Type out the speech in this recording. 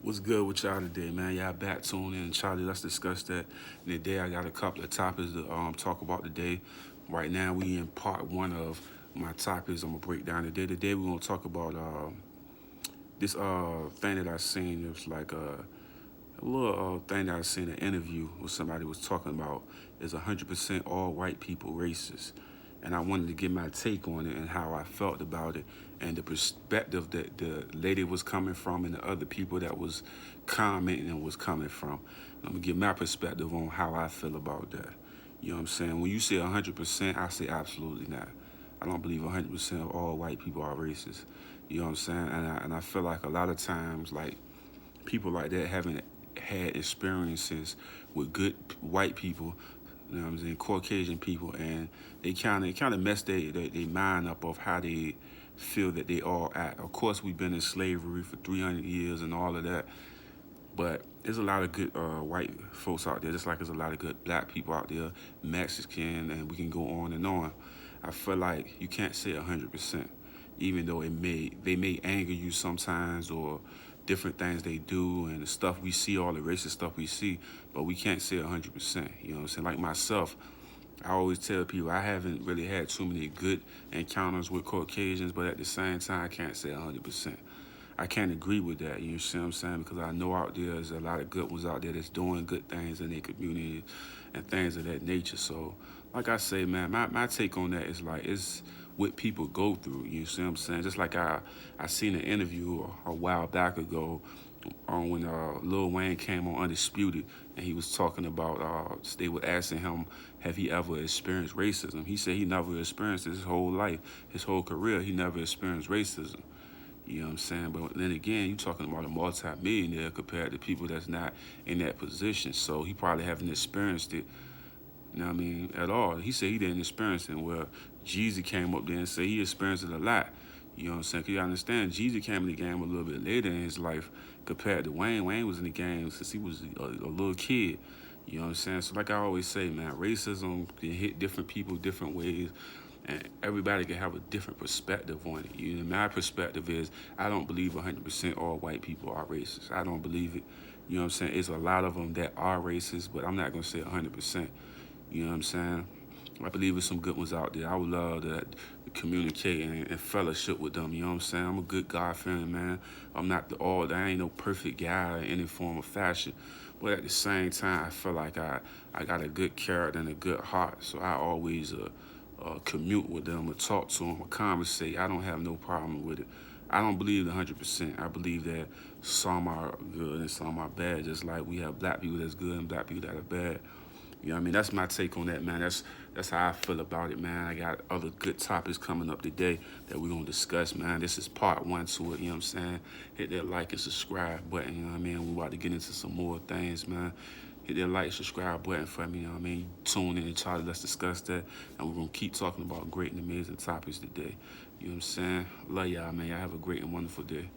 What's good with y'all today, man? Y'all back tuning in. Charlie, let's discuss that. And today I got a couple of topics to talk about today. Right now we in part one of my topics I'm gonna break down today. Today we're gonna talk about this thing that I seen. It was like a little thing that I seen an interview where somebody was talking about is 100% all white people racist. And I wanted to get my take on it and how I felt about it and the perspective that the lady was coming from and the other people that was commenting and was coming from. I'm gonna give my perspective on how I feel about that. You know what I'm saying? When you say 100%, I say absolutely not. I don't believe 100% of all white people are racist. You know what I'm saying? And I feel like a lot of times, like, people like that haven't had experiences with good white people, you know what I'm saying, Caucasian people, and they kind of mess their mind up of how they feel that they all act. Of course, we've been in slavery for 300 years and all of that, but there's a lot of good white folks out there, just like there's a lot of good black people out there, Mexican, and we can go on and on. I feel like you can't say 100%, even though they may anger you sometimes or different things they do and the stuff we see, all the racist stuff we see, but we can't say 100%. You know what I'm saying? Like myself, I always tell people I haven't really had too many good encounters with Caucasians, but at the same time, I can't say 100%. I can't agree with that, you see what I'm saying? Because I know out there's a lot of good ones out there that's doing good things in their community and things of that nature. So, like I say, man, my take on that is like, it's what people go through, you see what I'm saying? Just like I seen an interview a while back ago when Lil Wayne came on Undisputed, and he was talking about, they were asking him, have he ever experienced racism? He said he never experienced it his whole life, his whole career, he never experienced racism. You know what I'm saying? But then again, you're talking about a multi-millionaire compared to people that's not in that position. So he probably haven't experienced it, you know what I mean, at all. He said he didn't experience it. Well, Jeezy came up there and said he experienced it a lot. You know what I'm saying? Because you understand, Jeezy came in the game a little bit later in his life compared to Wayne. Wayne was in the game since he was a little kid. You know what I'm saying? So like I always say, man, racism can hit different people different ways, and everybody can have a different perspective on it. You know, my perspective is I don't believe 100% all white people are racist. I don't believe it. You know what I'm saying? It's a lot of them that are racist, but I'm not going to say 100%. You know what I'm saying? I believe there's some good ones out there. I would love to communicate and fellowship with them. You know what I'm saying? I'm a good God-fearing man. I'm not I ain't no perfect guy in any form or fashion. But at the same time, I feel like I got a good character and a good heart. So I always commute with them or talk to them or conversate. I don't have no problem with it. I don't believe 100%. I believe that some are good and some are bad, just like we have black people that's good and black people that are bad. You know what I mean? That's my take on that, man. That's how I feel about it, man. I got other good topics coming up today that we're going to discuss, man. This is part one to it, you know what I'm saying? Hit that like and subscribe button, you know what I mean? We're about to get into some more things, man. Hit that like, subscribe button for me, you know what I mean? Tune in and Charlie, let's discuss that. And we're going to keep talking about great and amazing topics today. You know what I'm saying? Love y'all, man. Y'all have a great and wonderful day.